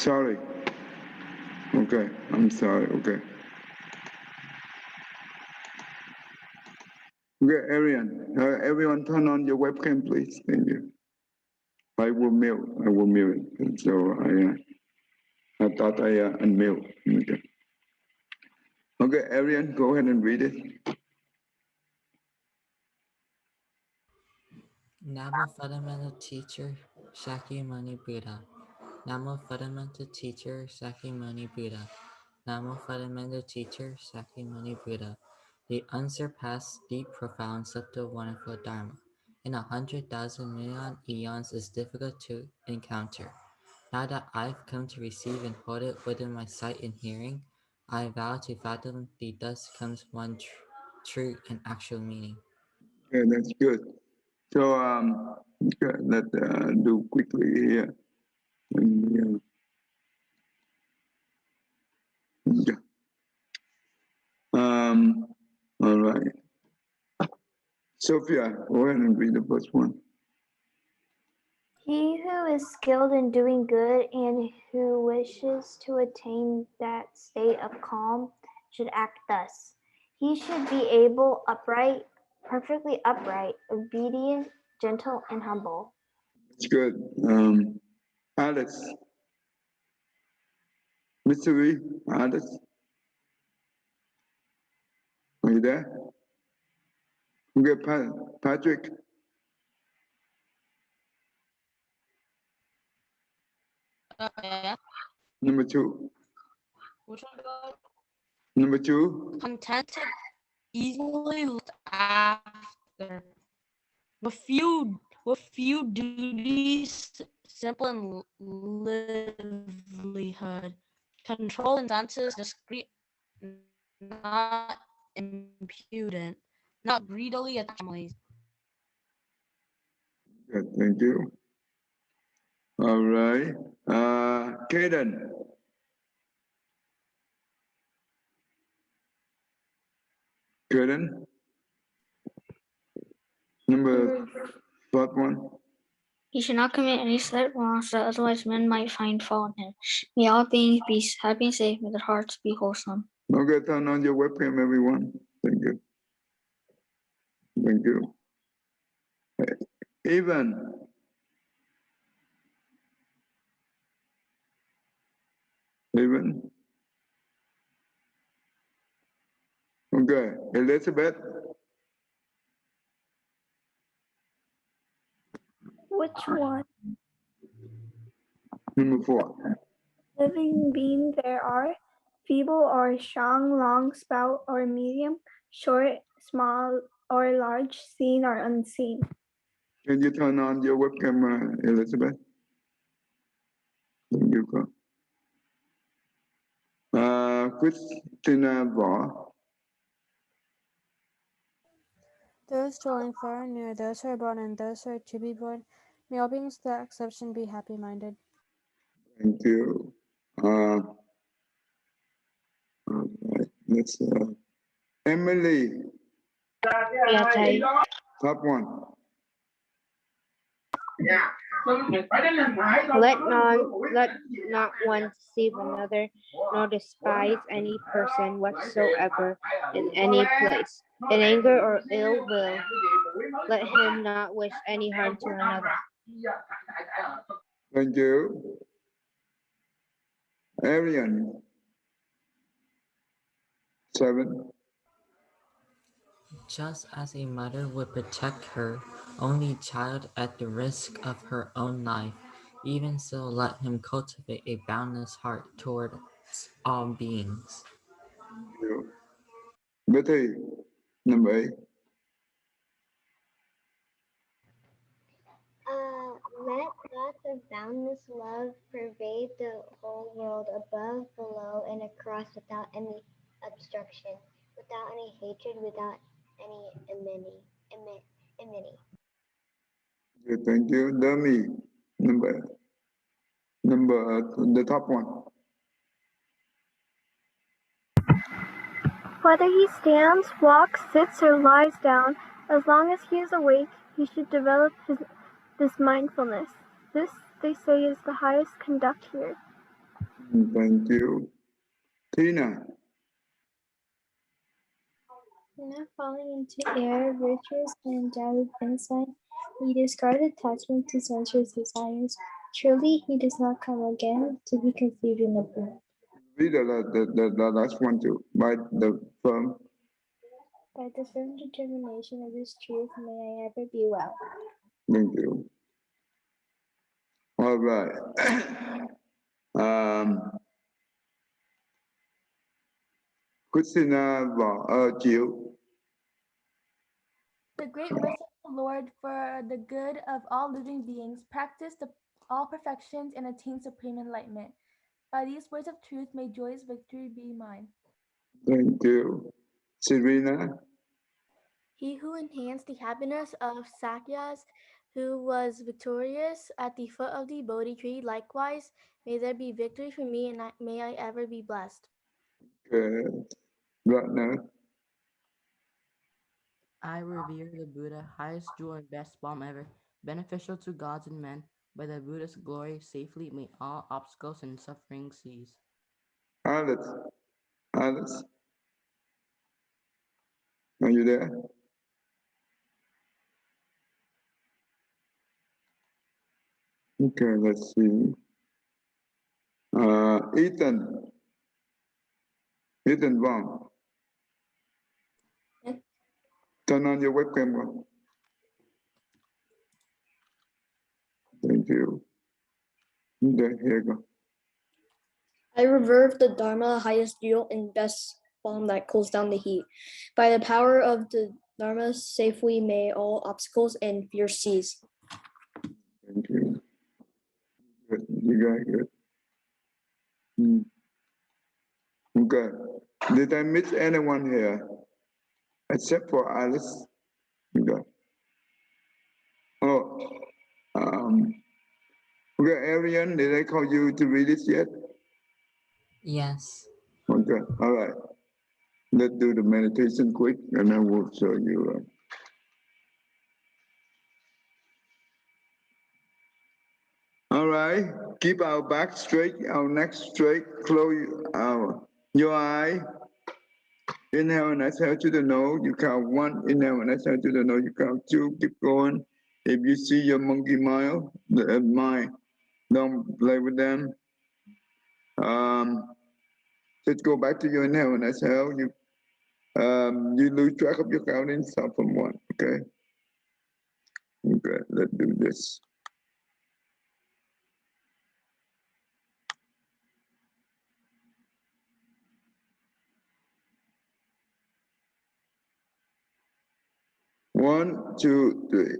Sorry. Okay, I'm sorry. Okay. Okay, Arian. Everyone turn on your webcam, please. Thank you. I will mute. it. So I thought I unmute. Okay. Okay, Arian, go ahead and read it. Namo Fundamental Teacher Shakyamuni Buddha. Namo Fundamental Teacher Shakyamuni Buddha. Namo Fundamental Teacher Shakyamuni Buddha. The unsurpassed, deep, profound, subtle, wonderful Dharma. In 100,000 million eons is difficult to encounter. Now that I've come to receive and hold it within my sight and hearing, I vow to fathom the thus comes one true and actual meaning. Okay, that's good. So okay, let's do quickly here. Yeah. All right. Sophia, go ahead and read the first one. He who is skilled in doing good and who wishes to attain that state of calm should act thus. He should be able, upright, perfectly upright, obedient, gentle, and humble. It's good. Alex. Mystery, Alex. Are you there? Okay, Patrick. Yeah. Number 2. Which one go? Number 2. Contented, easily looked after. With few duties, simple and livelihood. Control and senses, discreet, not impudent, not greedily attached. Good, thank you. All right. Kaden. Kaden. Number 1. He should not commit any slight wrongs that otherwise men might find fault in him. May all beings be happy and safe. May their hearts be wholesome. Okay, turn on your webcam, everyone. Thank you. Thank you. Evan. Evan. Okay, Elizabeth. Which one? Number 4. Living being there are feeble or strong, long spout or medium, short, small or large, seen or unseen. Can you turn on your webcam, Elizabeth? Thank you. Christina Vaughn. Those dwelling far and near, those who are born and those who are to be born, may all beings without exception be happy-minded. Thank you. All right. Let's Emily. Top 1. Let not one deceive another, nor despise any person whatsoever in any place. In anger or ill will, let him not wish any harm to another. Thank you. Arian. 7. Just as a mother would protect her only child at the risk of her own life, even so let him cultivate a boundless heart towards all beings. Thank you. Betty. Number 8. Let thoughts of boundless love pervade the whole world, above, below, and across, without any obstruction, without any hatred, without any enmity. Okay, thank you. Dummy. Number the top 1. Whether he stands, walks, sits, or lies down, as long as he is awake, he should develop this mindfulness. This, they say, is the highest conduct here. Thank you. Tina. Not falling into error, virtuous and endowed with insight, he discards attachment to sensuous desires. Truly, he does not come again to be conceived in the birth. Read the last one too. By the firm. By the firm determination of this truth, may I ever be well. Thank you. All right. Christina Jill. The great wish of the Lord for the good of all living beings, practice all perfections and attain supreme enlightenment. By these words of truth, may joy's victory be mine. Thank you. Serena. He who enhanced the happiness of Sakyas, who was victorious at the foot of the Bodhi tree, likewise, may there be victory for me, and may I ever be blessed. Ratna. I revere the Buddha, highest jewel and best balm ever, beneficial to gods and men. By the Buddha's glory, safely may all obstacles and suffering cease. Alice. Alice. Are you there? Okay, let's see. Ethan. Ethan Wong. Turn on your webcam. Thank you. Okay, here you go. I revere the Dharma, highest jewel and best balm that cools down the heat. By the power of the Dharma, safely may all obstacles and fears cease. Thank you. Good. You got good. Okay. Did I miss anyone here? Except for Alice. Okay. Oh. Okay, Arian, did I call you to read this yet? Yes. Okay, all right. Let's do the meditation quick and I will show you. All right, keep our back straight, our neck straight, close your eye. Inhale and exhale to the nose, you count one. Inhale and exhale to the nose, you count two. Keep going. If you see your monkey mind, don't play with them. Just go back to your inhale and exhale. You lose track of your counting, start from one, okay? Okay, let's do this. One, two, three.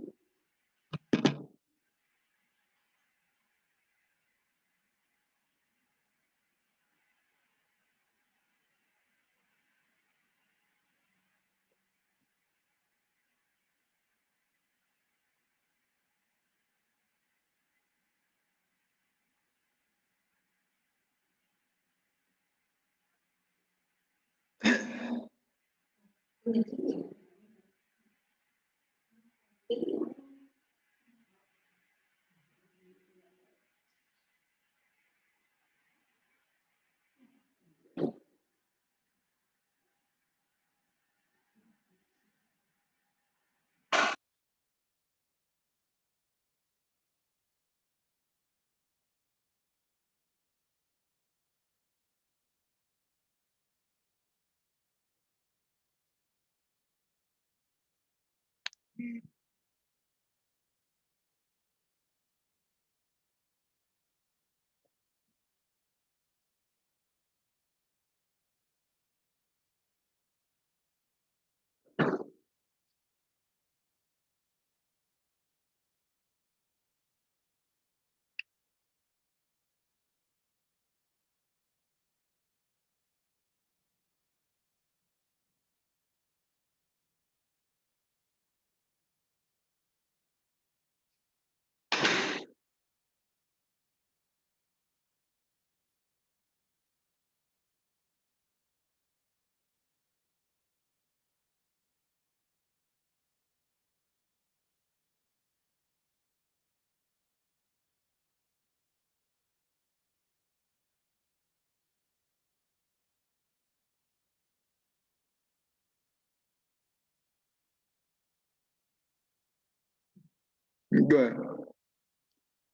Good.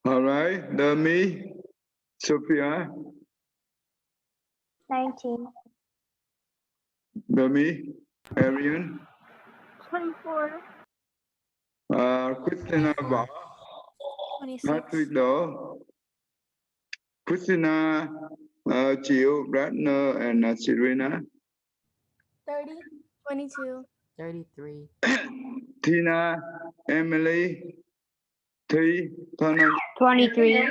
All right. Demi, Sophia, 19. Demi, Arian, 24. Christina, 24. Patrick 26. Đó, Christina, Jill, Ratner, and Serena, 30. 22. 33. Tina, Emily, T, turn on, 23.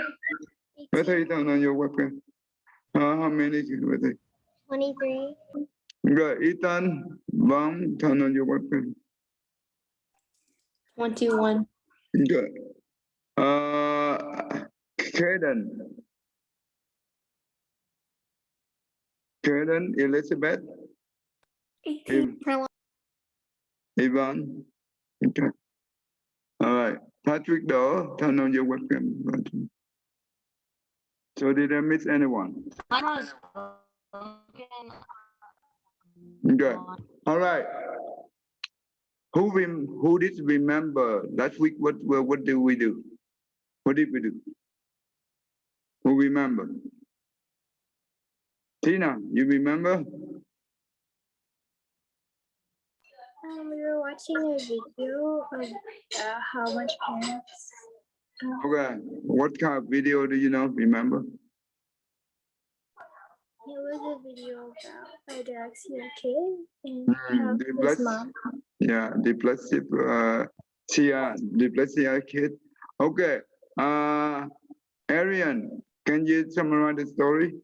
turn on your webcam. How many with it? 23. Good. Ethan, Bong, turn on your webcam. 21. Good. Kaden, Elizabeth, 18. Ivan. Okay. All right. Patrick Doe, turn on your webcam. So did I miss anyone? Okay. All right. Who did remember last week? What did we do? What did we do? Who remember? Tina, you remember? We were watching a video of how much parents. Okay. What kind of video do you know? Remember? It was a video about a dyslexia kid and how his mom. Yeah, dyslexia kid. Okay. Arian, can you summarize the story?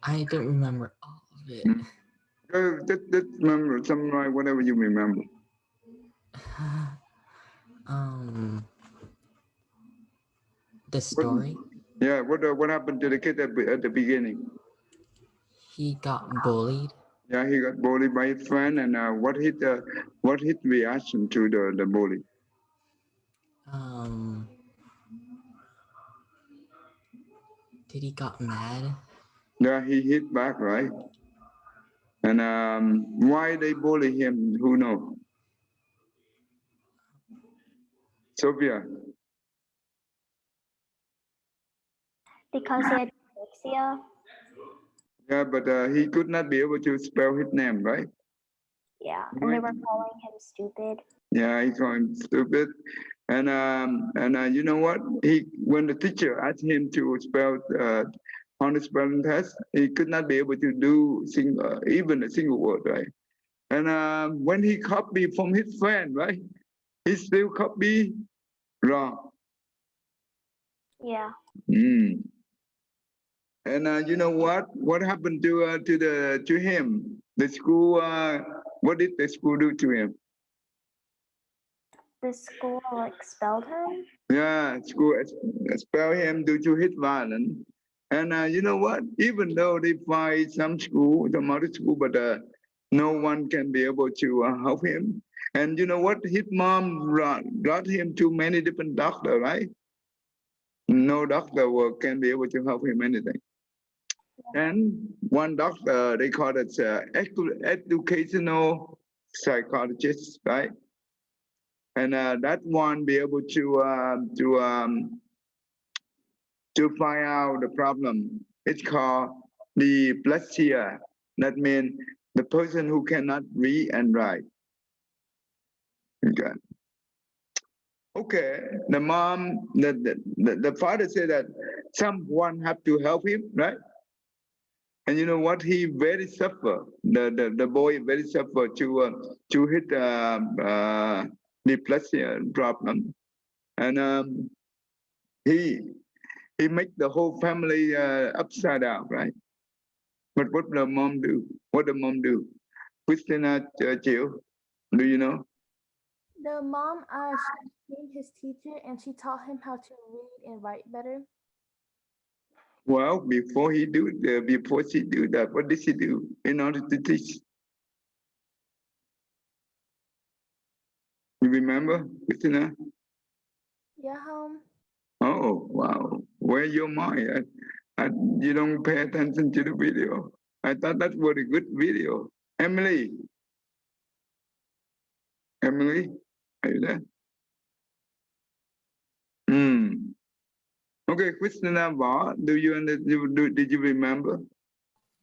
I don't remember all of it. Just remember, summarize whatever you remember. The story. Yeah, what happened to the kid at the beginning? He got bullied. Yeah, he got bullied by his friend, and what his reaction to the bully? Did he got mad? Yeah, he hit back, right? And why they bully him? Who knows? Sophia. Because he had dyslexia. Yeah, but he could not be able to spell his name, right? Yeah, and they were calling him stupid. Yeah, he called him stupid. And you know what? When the teacher asked him to spell on the spelling test, he could not be able to do even a single word, right? And when he copied from his friend, right? He still copy wrong. Yeah. Mm. And you know what? What happened to him? The school. What did the school do to him? The school expelled him. Yeah, school expel him due to his violence. And you know what? Even though they find some other school, but no one can be able to help him. And you know what? His mom brought him to many different doctors, right? No doctor can be able to help him anything. And one doctor, they call it educational psychologist, right? And that one be able to find out the problem. It's called dyslexia. That means the person who cannot read and write. Okay. Okay. The mom, the father said that someone have to help him, right? And you know what? He very suffer. The boy very suffer to hit dyslexia problem, and he make the whole family upside down, right? But what the mom do? What the mom do? Christina Jill, do you know? The mom, she became his teacher and she taught him how to read and write better. Well, before she do that, what did she do in order to teach? You remember, Christina? Yeah, Oh, wow. Where your mind? You don't pay attention to the video. I thought that was a good video. Emily, Emily, are you there? Hmm. Okay, Christina, do you did you remember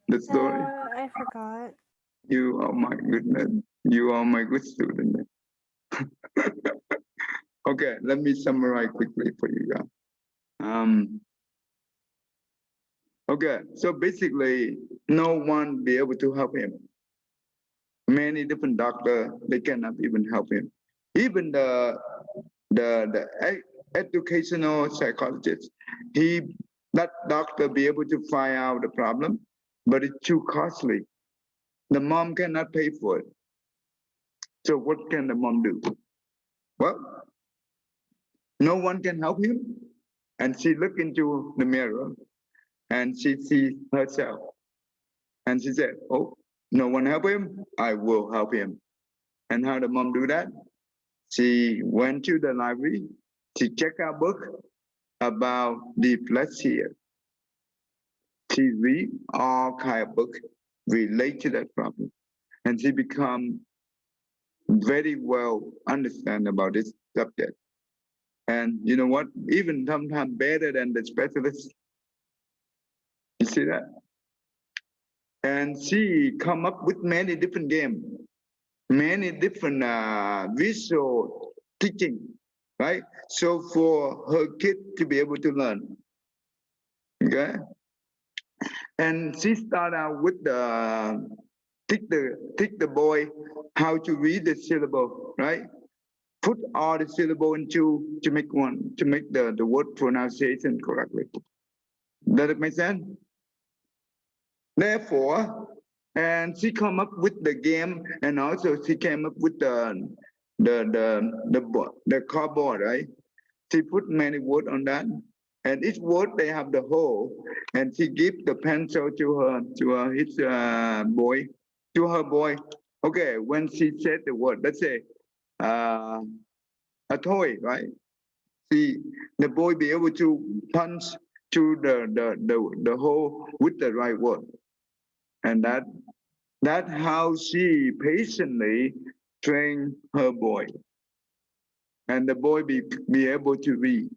the story? I forgot. You are my goodness. You are my good student. Okay, let me summarize quickly for you guys. Okay, so basically, no one be able to help him. Many different doctors, they cannot even help him. Even the educational psychologist, that doctor be able to find out the problem, but it's too costly. The mom cannot pay for it. So what can the mom do? Well, no one can help him. And she looked into the mirror and she sees herself. And she said, oh, no one help him, I will help him. And how the mom do that? She went to the library, she checked out book about dyslexia. She read all kind of book relate to that problem. And she become very well understand about this subject. And you know what? Even sometimes better than the specialist. You see that? And she come up with many different games, many different visual teaching, right? So for her kid to be able to learn, okay? And she start out with teach the boy how to read the syllable, right? Put all the syllable into to make the word pronunciation correctly. Does it make sense? Therefore, and she come up with the game, and also she came up with the cardboard, right? She put many words on that, and each word they have the whole, and she give the pencil to his boy, to her boy. Okay, when she said the word, let's say uh, a toy, right? See, the boy be able to punch to the hole with the right word, and that how she patiently train her boy, and the boy be able to read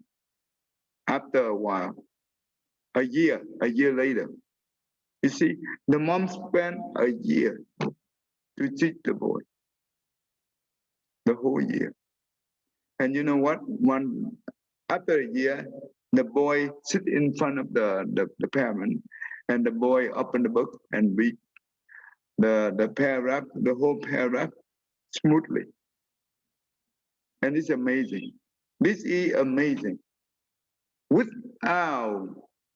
after a while, a year later. You see, the mom spent a year to teach the boy, the whole year. And you know what? After a year, the boy sit in front of the parent, and the boy open the book and read the paragraph, the whole paragraph smoothly. And it's amazing. This is amazing. Without,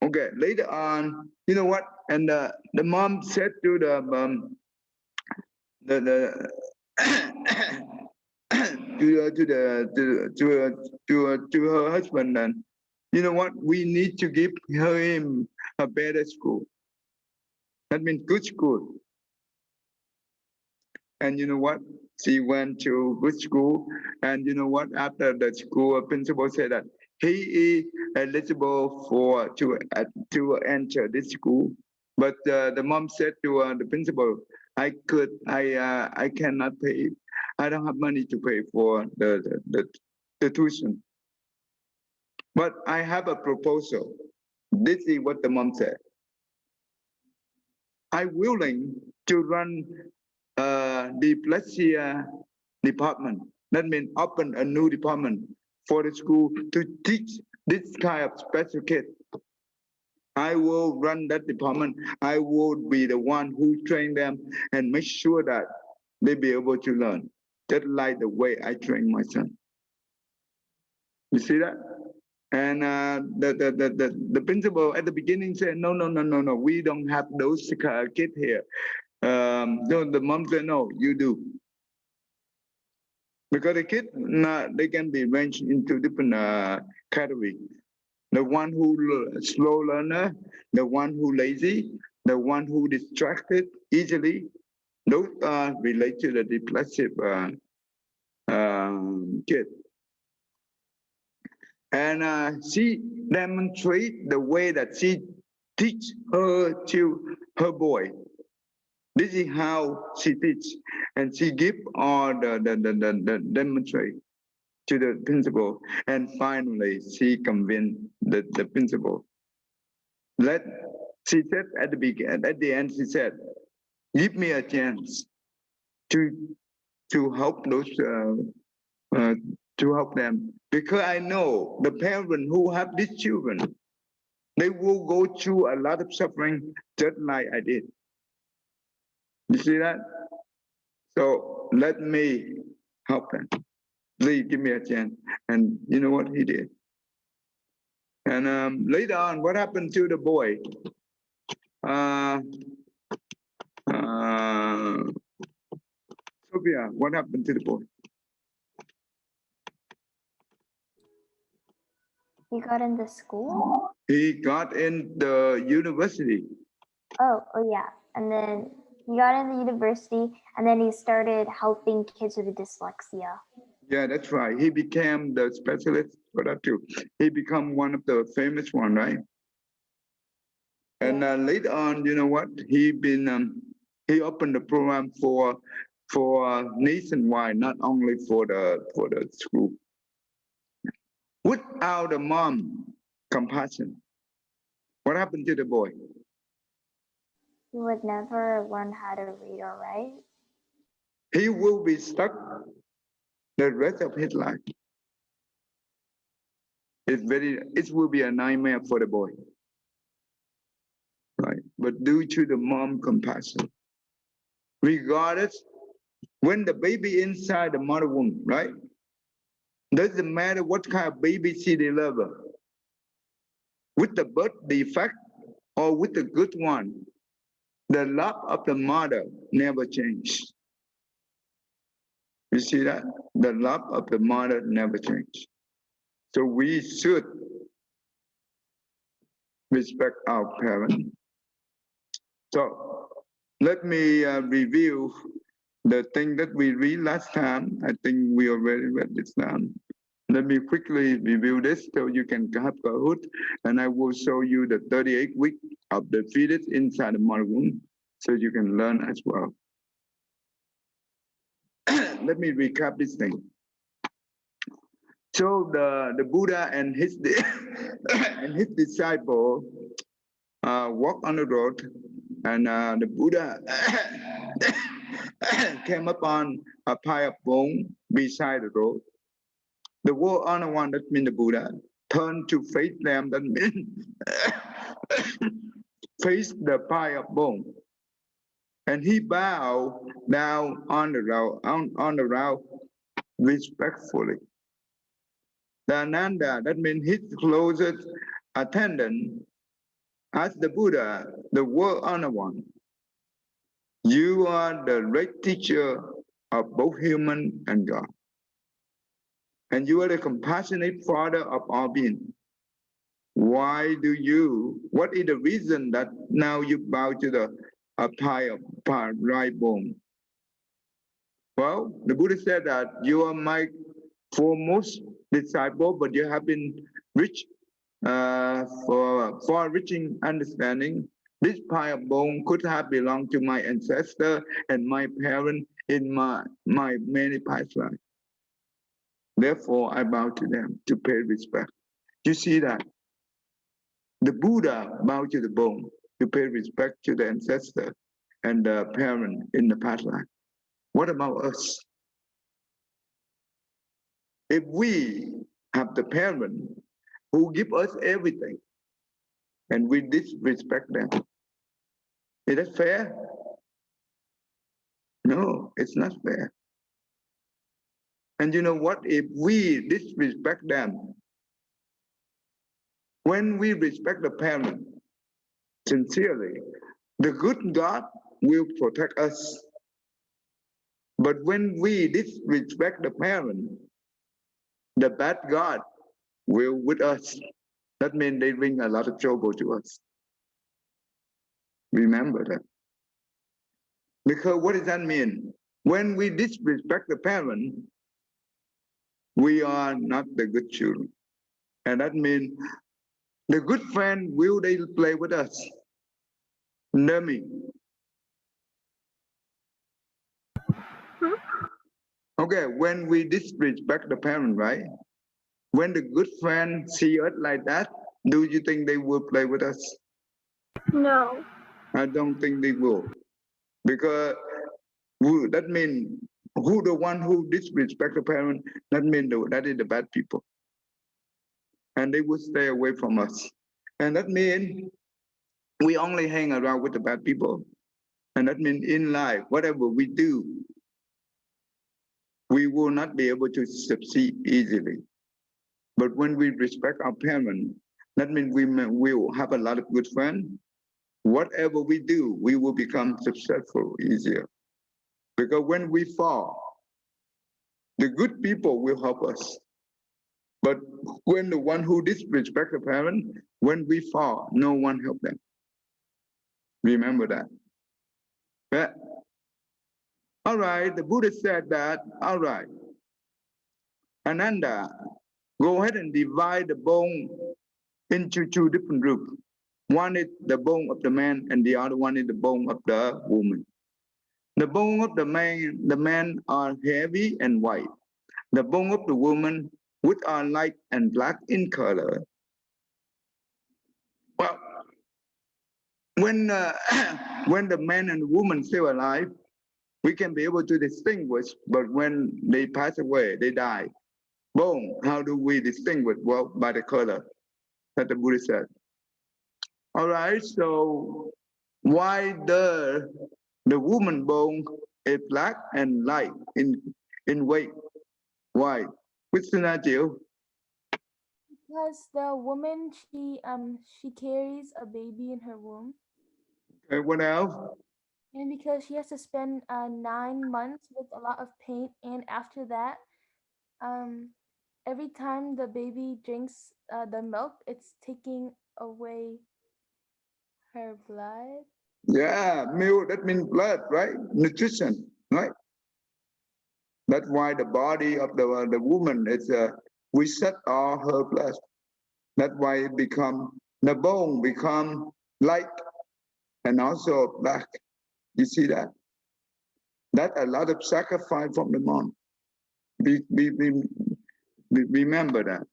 okay, later on, you know what? And the mom said to the to her husband, and you know what? We need to give him a better school. That means good school. And you know what? She went to good school, and you know what? After the school principal said that he is eligible to enter this school, but the mom said to the principal, I cannot pay. I don't have money to pay for the tuition. But I have a proposal. This is what the mom said. I'm willing to run the dyslexia department. That means open a new department for the school to teach this kind of special kid. I will run that department. I will be the one who train them and make sure that they be able to learn, just like the way I train my son. You see that? And the principal at the beginning said, no, we don't have those kids here. So the mom said, no, you do. Because the kids, they can be ranged into different categories. The one who slow learner, the one who lazy, the one who distracted easily, those are related to the dyslexic kid. And she demonstrate the way that she teach her boy. This is how she teach, and she give all the demonstrate to the principal, and finally she convinced the principal. She said at the end, she said, "Give me a chance to help those to help them, because I know the parents who have these children, they will go through a lot of suffering just like I did." You see that? So let me help them. Please give me a chance. And you know what he did? And later on, what happened to the boy? Uh, uh, Sophia, what happened to the boy? He got into school? He got in the university. Oh yeah. And then he got into university, and then he started helping kids with dyslexia. Yeah, that's right. He became the specialist for that too. He became one of the famous one, right? And later on, you know what? He opened the program for nationwide, not only for the school. Without the mom compassion, what happened to the boy? He would never learn how to read or write. He will be stuck the rest of his life. It will be a nightmare for the boy. Right? But due to the mom compassion, regardless, when the baby inside the mother womb, right? Doesn't matter what kind of baby she deliver, with the birth defect or with the good one, the love of the mother never changed. You see that? The love of the mother never changed. So we should respect our parents. So let me review the thing that we read last time. I think we already read this time. Let me quickly review this so you can have a hood, and I will show you the 38 week of the fetus inside the mother womb so you can learn as well. Let me recap this thing. So the Buddha and his and his disciple walk on the road, and the Buddha came upon a pile of bone beside the road. The world honor one, that means the Buddha, turned to face them, that means face the pile of bone. And he bowed down on the road respectfully. The Ananda, that means his closest attendant, asked the Buddha, the world honor one, "You are the great teacher of both human and God. And you are the compassionate father of all beings. What is the reason that now you bow to the pile of right bone?" Well, the Buddha said that you are my foremost disciple, but you have been rich for far-reaching understanding. This pile of bone could have belonged to my ancestor and my parent in my many past lives. Therefore, I bow to them to pay respect. You see that? The Buddha bowed to the bone to pay respect to the ancestor and the parent in the past life. What about us? If we have the parent who give us everything and we disrespect them, is that fair? No, it's not fair. And you know what? If we disrespect them, when we respect the parent sincerely, the good God will protect us. But when we disrespect the parent, the bad God will with us. That means they bring a lot of trouble to us. Remember that. Because what does that mean? When we disrespect the parent, we are not the good children. And that means the good friend will they play with us. Dummy. Okay, when we disrespect the parent, right? When the good friend see us like that, do you think they will play with us? No. I don't think they will, because that means who the one who disrespect the parent. That means that is the bad people, and they will stay away from us. And that means we only hang around with the bad people. And that means in life, whatever we do, we will not be able to succeed easily. But when we respect our parents, that means we will have a lot of good friends. Whatever we do, we will become successful easier. Because when we fall, the good people will help us. But when the one who disrespect the parent, when we fall, no one help them. Remember that. Yeah. All right, the Buddha said that, all right. Ananda, go ahead and divide the bone into two different groups. One is the bone of the man and the other one is the bone of the woman. The bone of the man are heavy and white. The bone of the woman, which are light and black in color. Well, when when the man and the woman still alive, we can be able to distinguish, but when they pass away, they die. Bone, how do we distinguish? Well, by the color that the Buddha said. All right, so why the woman bone is black and light in weight? Why? Which Chịu? Because the woman she carries a baby in her womb, Okay, what else? and because she has to spend 9 months with a lot of pain, and after that, um, every time the baby drinks the milk, it's taking away her blood. Yeah, milk, that means blood, right? Nutrition, right? That's why the body of the woman is we set all her blood. That's why it become the bone become light and also black. You see that? That a lot of sacrifice from the mom. Remember that.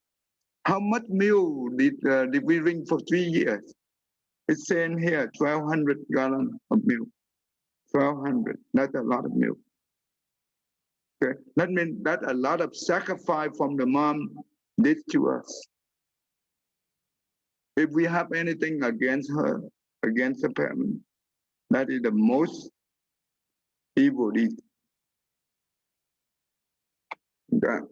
How much milk did we drink for 3 years? It's saying here 1,200 gallons of milk. 1,200. That's a lot of milk. Okay, that means that a lot of sacrifice from the mom did to us. If we have anything against her, against the parent, that is the most evil deed. Okay.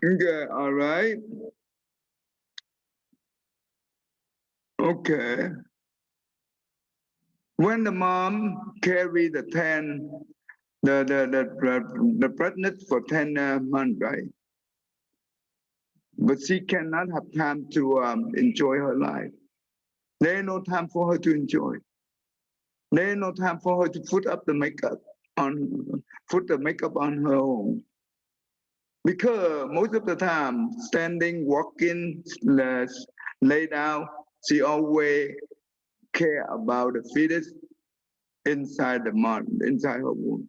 Okay, all right. Okay. When the mom carried the pregnant for 10 months, right? But she cannot have time to enjoy her life. There is no time for her to enjoy. There is no time for her to put up the makeup on her own. Because most of the time, standing, walking, lay down, she always care about the fetus inside the mom, inside her womb.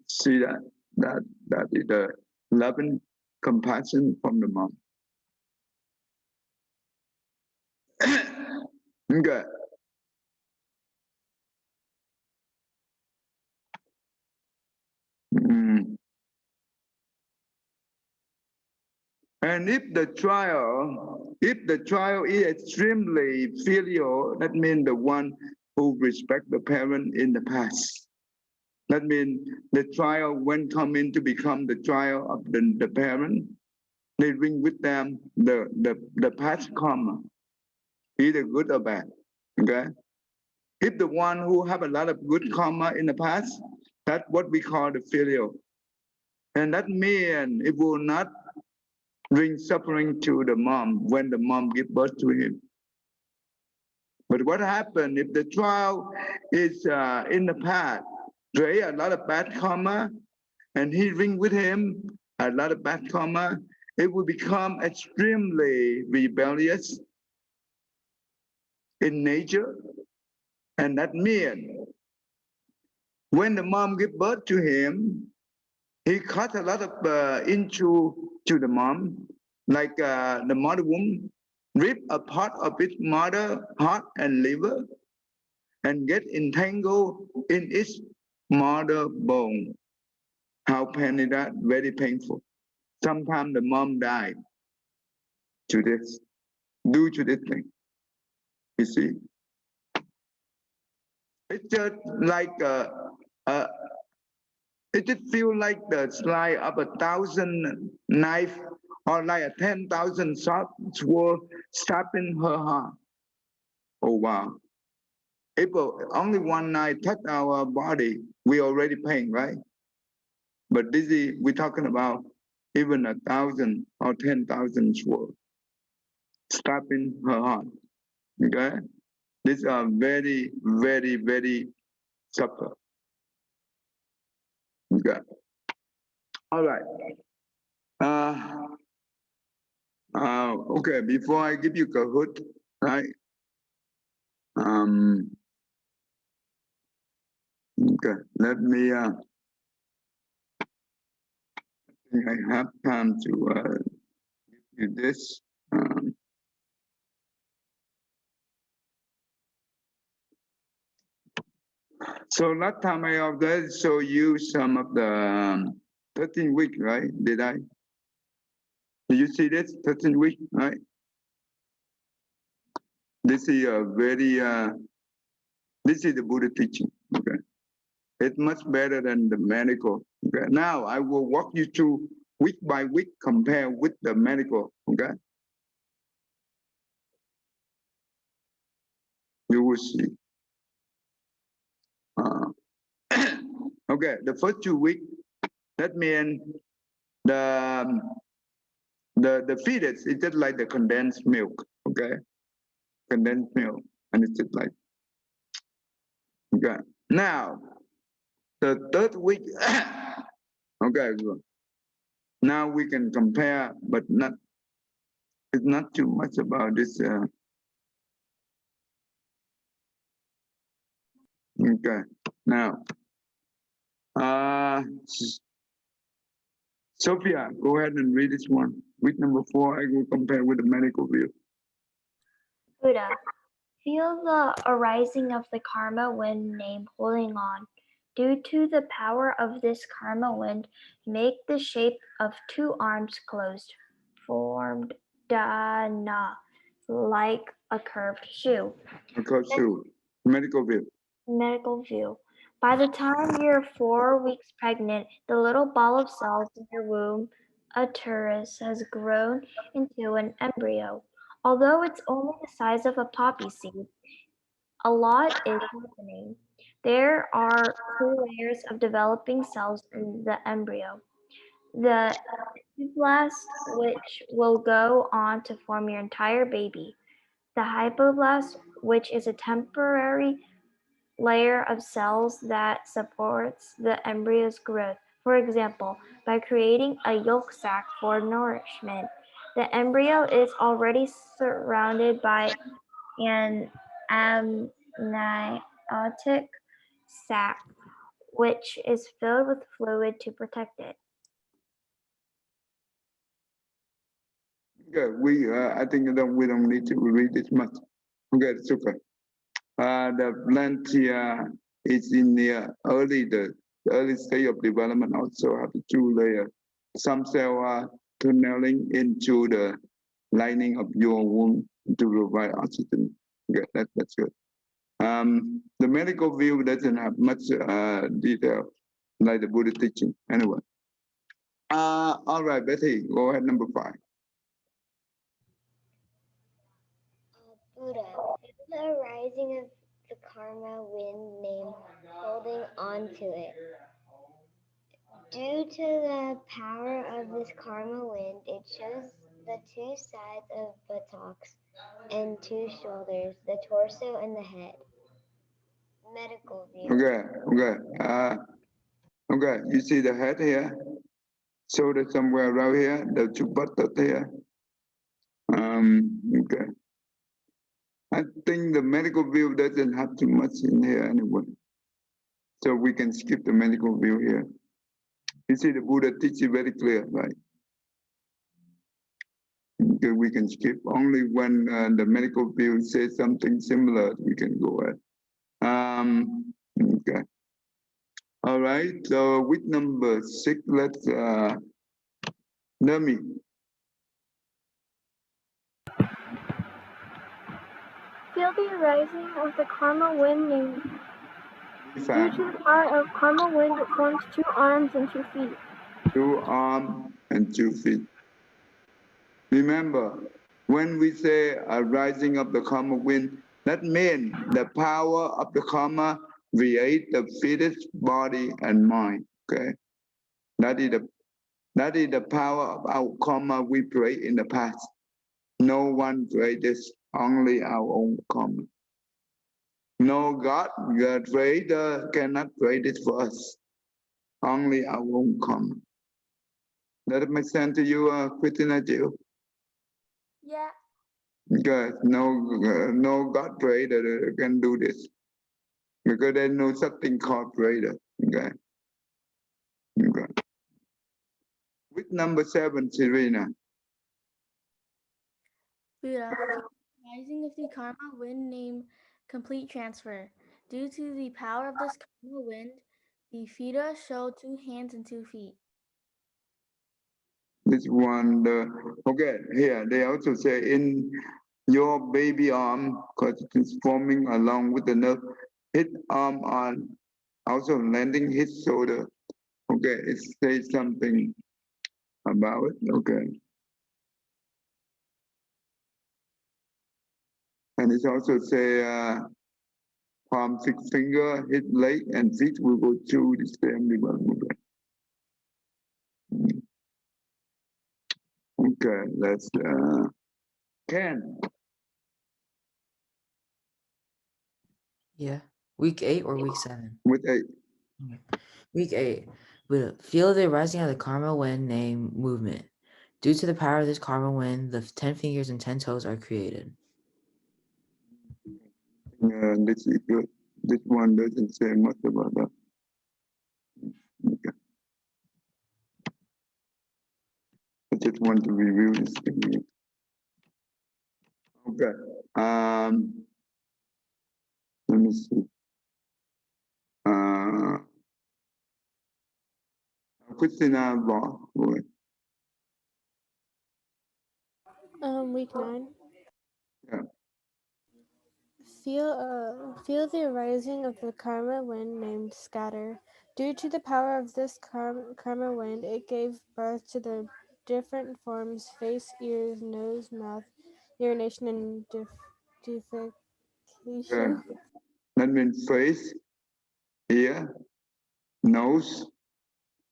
See that? That is the loving compassion from the mom. Okay. Mm. And if the trial is extremely filial, that means the one who respect the parent in the past. That means the trial when come in to become the trial of the parent, they bring with them the past karma, either good or bad. Okay? If the one who have a lot of good karma in the past, that's what we call the filial. And that means it will not bring suffering to the mom when the mom give birth to him. But what happened if the trial is in the past, there a lot of bad karma, and he bring with him a lot of bad karma, it will become extremely rebellious in nature, and that means When the mom gave birth to him, he cut a lot of into to the mom, like the mother womb, rip a part of its mother heart and liver, and get entangled in its mother bone. How pain is that? Very painful. Sometimes the mom died to this, due to this thing. You see, it's just like a it just feel like the slide of 1,000 knife or like a 10,000 sword stabbing her heart. Oh wow! If only one knife touch our body, we already pain, right? But this is we're talking about even 1,000 or 10,000 sword stabbing her heart. Okay, these are very, very, very suffer. Okay. All right. Uh, okay, before I give you Kahoot, right? Okay, let me, I have time to do this. So last time I already show you some of the 13 week, right? Did I? Did you see this 13 week, right? This is a very, this is the Buddha teaching, okay? It's much better than the medical. Okay. Now I will walk you through week by week, compare with the medical. Okay. You will see. Okay. The first 2 weeks, that means the the fetus is just like the condensed milk. Okay. Condensed milk, and it's just like okay. Now the third week. Okay. Good. Now we can compare, but not. It's not too much about this. Okay. Now, Sophia, go ahead and read this one. Week number 4, I will compare with the medical view. Buddha, feel the arising of the karma wind named holding on. Due to the power of this karma wind, make the shape of 2 arms closed, formed dana, like a curved shoe. A curved shoe. Medical view. Medical view. By the time you're 4 weeks pregnant, the little ball of cells in your womb, uterus, has grown into an embryo. Although it's only the size of a poppy seed, a lot is happening. There are 2 layers of developing cells in the embryo. The epiblast, which will go on to form your entire baby. The hypoblast, which is a temporary layer of cells that supports the embryo's growth. For example, by creating a yolk sac for nourishment. The embryo is already surrounded by an amniotic sac, which is filled with fluid to protect it. Okay, I think that we don't need to read this much. Okay, it's okay. The plant is in the early stage of development. Also have 2 layers. Some cells are tunneling into the lining of your womb to provide oxygen. Okay, that's good. The medical view doesn't have much detail like the Buddha teaching. Anyway. All right, Betty, go ahead, number 5. Buddha, feel the arising of the karma wind named holding on to it. Due to the power of this karma wind, it shows the 2 sides of buttocks and 2 shoulders, the torso and the head. Medical view. Okay. You see the head here, shoulder somewhere around here, the 2 buttocks here. Okay. I think the medical view doesn't have too much in here anyway. So we can skip the medical view here. You see the Buddha teach it very clear, right? Okay, we can skip only when the medical view says something similar, we can go ahead. Okay. All right, so with number 6, let's Nami. Feel the rising of the karma wind named. Due Fact, to the power of karma wind, it forms 2 arms and 2 feet. 2 arms and 2 feet. Remember, when we say a rising of the karma wind, that means the power of the karma create the fittest body and mind. Okay, that is the power of our karma we create in the past. No one created this, only our own karma. No God, God creator cannot create it for us. Only our own karma. Does it make sense to you, Christina Jill? Yeah. Because no God creator can do this. Because there's no such thing called creator. Okay. Okay. With number 7, Serena. Buddha, rising of the karma wind named complete transfer. Due to the power of this karma wind, the fetus show 2 hands and 2 feet. This one, okay, here they also say in your baby arm, because it is forming along with the nerve, his arm on also landing his shoulder. Okay, it says something about it. Okay. And it also say palm 6 finger, his leg and feet will go through the same river. Okay, let's Ken. Yeah. Week 8 or week 7? With 8. Okay. Week 8. Will feel the rising of the karma wind name movement. Due to the power of this karma wind, the 10 fingers and 10 toes are created. This is good. This one doesn't say much about that. Okay. I just want to review this thing. Okay. Let me see. Christina Law. Week 9. Yeah. Feel the rising of the karma wind named scatter. Due to the power of this karma wind, it gave birth to the different forms: face, ears, nose, mouth, urination, and Yeah. defecation. That means face, ear, nose,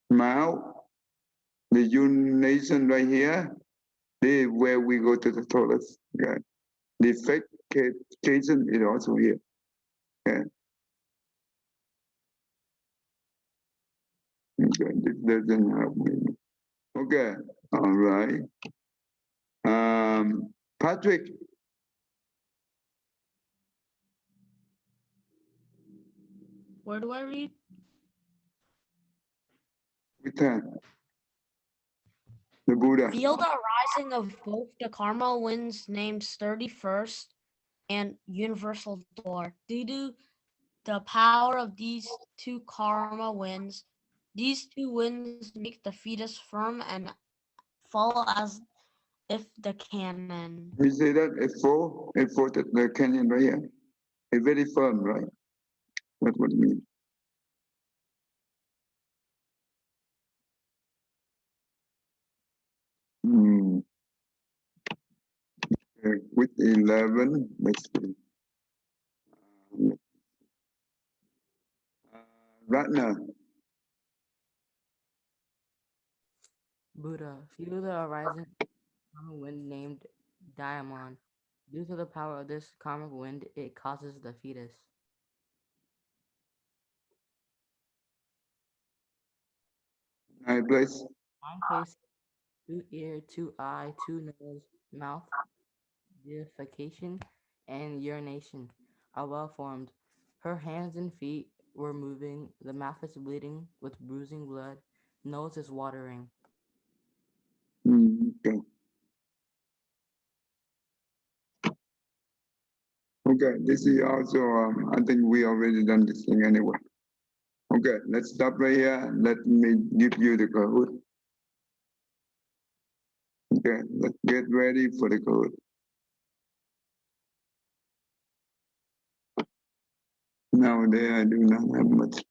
mouth, the urination right here. This is where we go to the toilet. Okay. The defecation is also here. Okay. Okay. This doesn't help me. Okay. All right. Patrick. Where do I read? Return. The Buddha. Feel the rising of both the karma winds named Sturdy First and Universal Door. Due to the power of these 2 karma winds, these 2 winds make the fetus firm and fall as if the cannon. We say that F4, the canyon right here. It's very firm, right? That's what it means. With 11, let's see. Ratna. Buddha, feel the rising karma wind named Diamond. Due to the power of this karmic wind, it causes the fetus. Ninth place. 9 place, 2 ear, 2 eye, 2 nose, mouth, defecation, and urination are well formed. Her hands and feet were moving, the mouth is bleeding with bruising blood, nose is watering. Okay. Okay, this is also, I think we already done this thing anyway. Okay, let's stop right here. Let me give you the code. Okay, let's get ready for the code. Nowadays, I do not have much.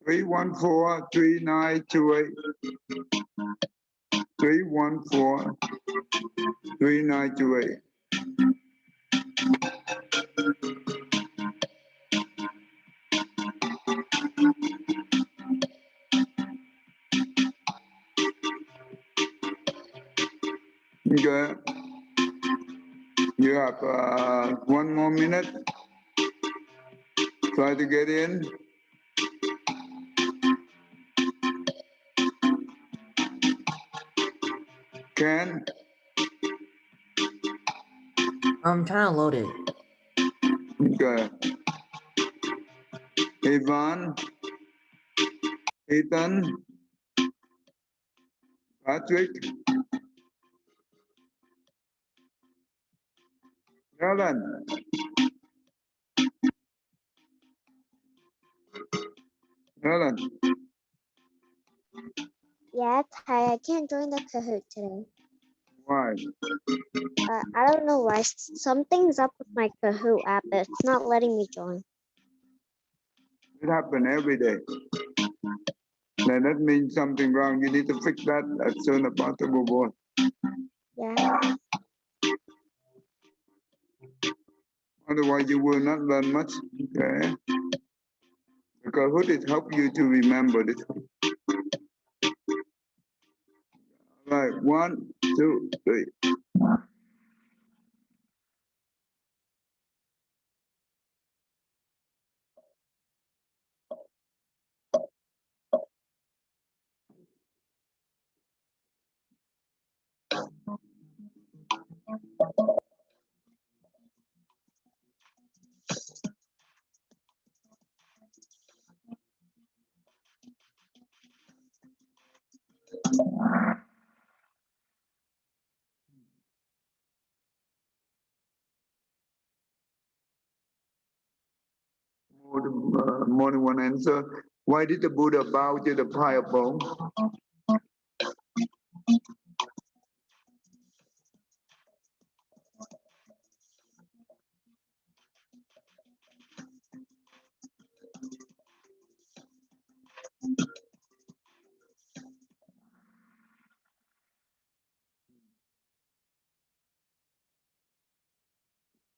Three one four 3928. 314 3928. Okay. You have 1 more minute. Try to get in. Can. I'm trying to load it. Okay. Ivan, Ethan, Patrick, Helen. Helen. Yeah, Ty, I can't join the Kahoot today. Why? I don't know why. Something's up with my Kahoot app. It's not letting me join. It happens every day. Then that means something wrong. You need to fix that as soon as possible, boy. Yeah. Otherwise, you will not learn much. Okay. Because who did help you to remember this? Right. 1, 2, 3. More than one answer. Why did the Buddha bow to the pile of bones?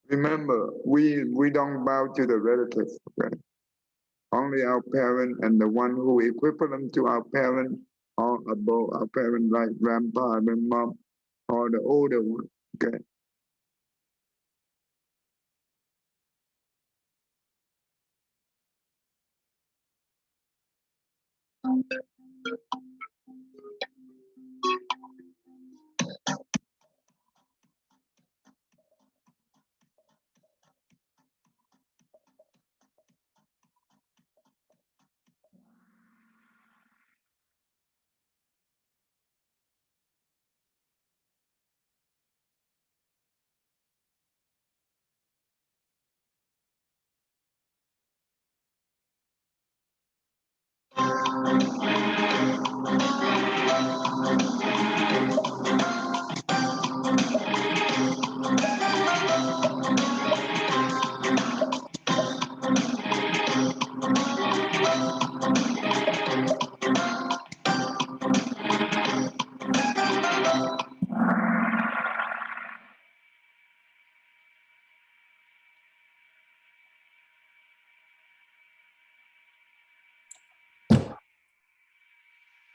Remember, we don't bow to the relatives. Okay? Only our parent and the one who equivalent to our parent or above our parent, like grandpa and mom, or the older one. Okay.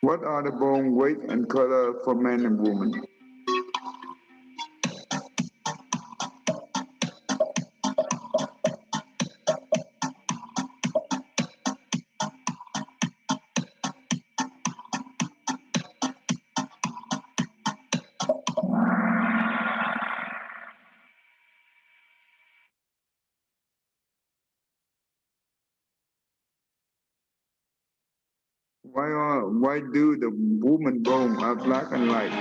What are the bone weight and color for men and women? Why do the woman bone are black and white?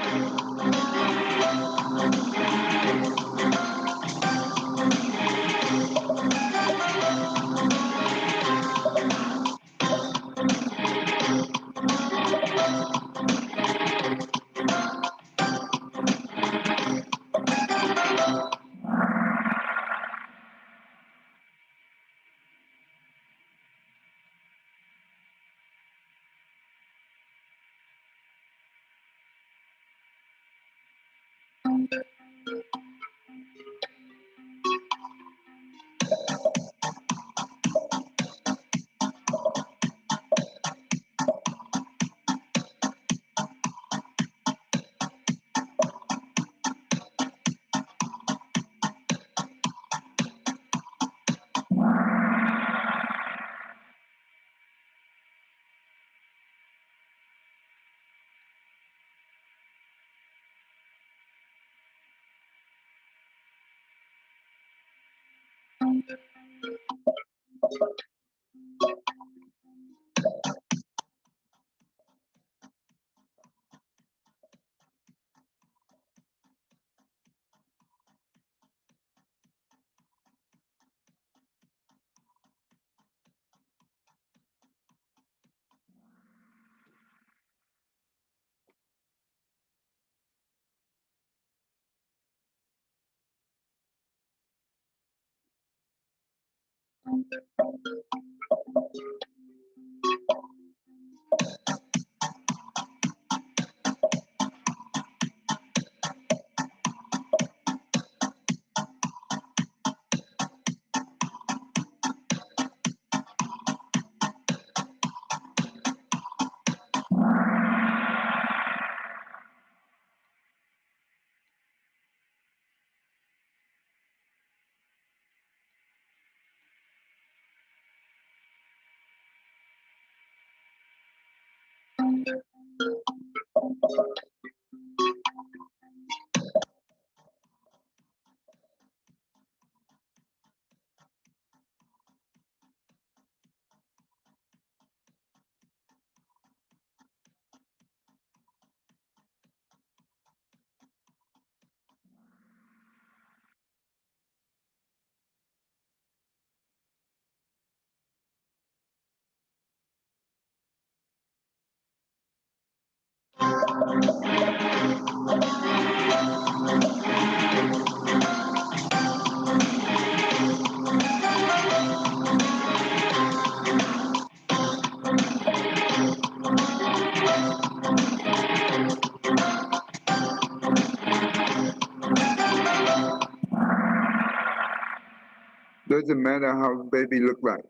Doesn't matter how baby look like.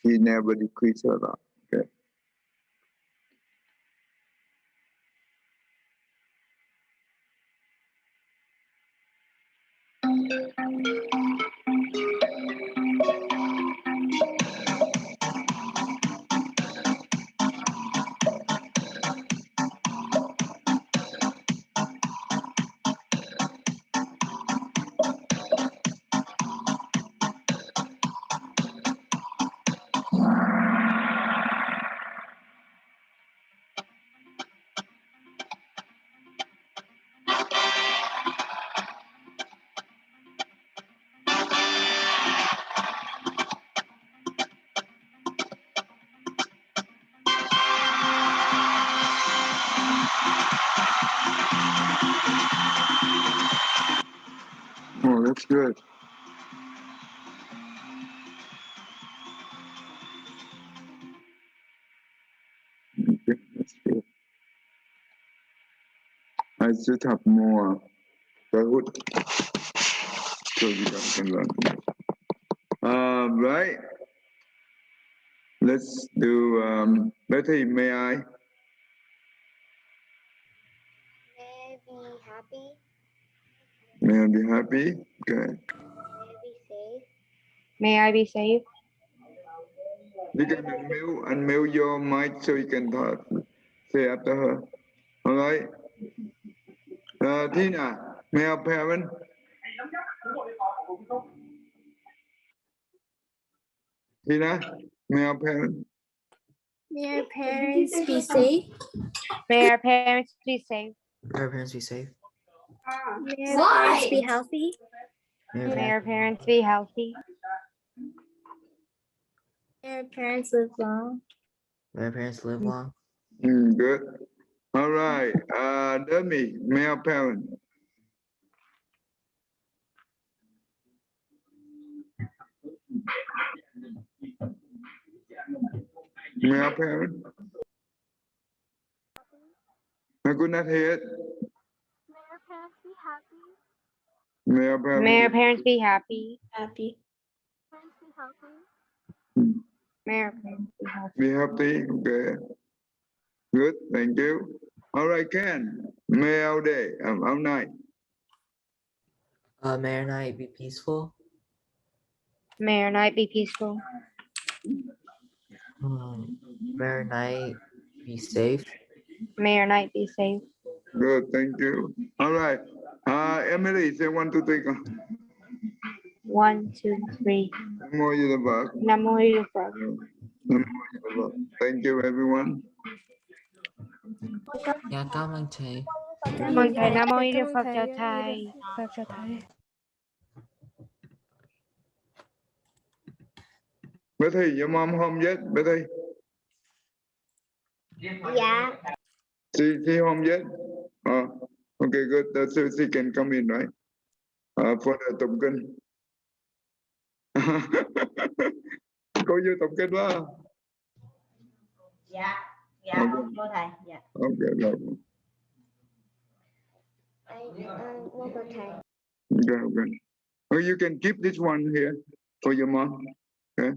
He never decrease a lot. Okay. Oh, that's good. Okay, that's good. I should have more Kahoot so you guys can learn. Right. Let's do Betty, may I? May I be happy? May I be happy? Okay. May I be safe? May I be safe? You can unmute your mic so you can talk. Say after her. All right. Tina, may our parent? Tina, may our parent? May our parents be safe. May our parents be safe. May our parents be safe. May our parents be healthy. May our parents be healthy. May our parents live long. May our parents live long. Good. All right. Demi, may our parent? May our parent? I could not hear it. May our parents May our parents be happy. Happy. May our parents be healthy. be happy? Okay. Good. Thank you. All right, Ken. May our day. Our night. May our night be peaceful. May our night be peaceful. May our night be safe. May our night be safe. Good. Thank you. All right. Emily, say 1, 2, 3. 1, 2, 3. More you the back. Namo Buddhaya. Thank you, everyone. Yeah, cảm ơn thầy. Cảm ơn thầy. Nam mô A Di Đà Phật. Chào thầy. Betty, your mom home yet? Betty, Yeah. she home yet? Oh, okay, good. So she can come in, right? For the tập kinh. Cô vô tập kinh đó. Dạ, cô thầy. Dạ. Okay, rồi. We'll go time. Okay. Oh, you can keep this one here for your mom. Okay.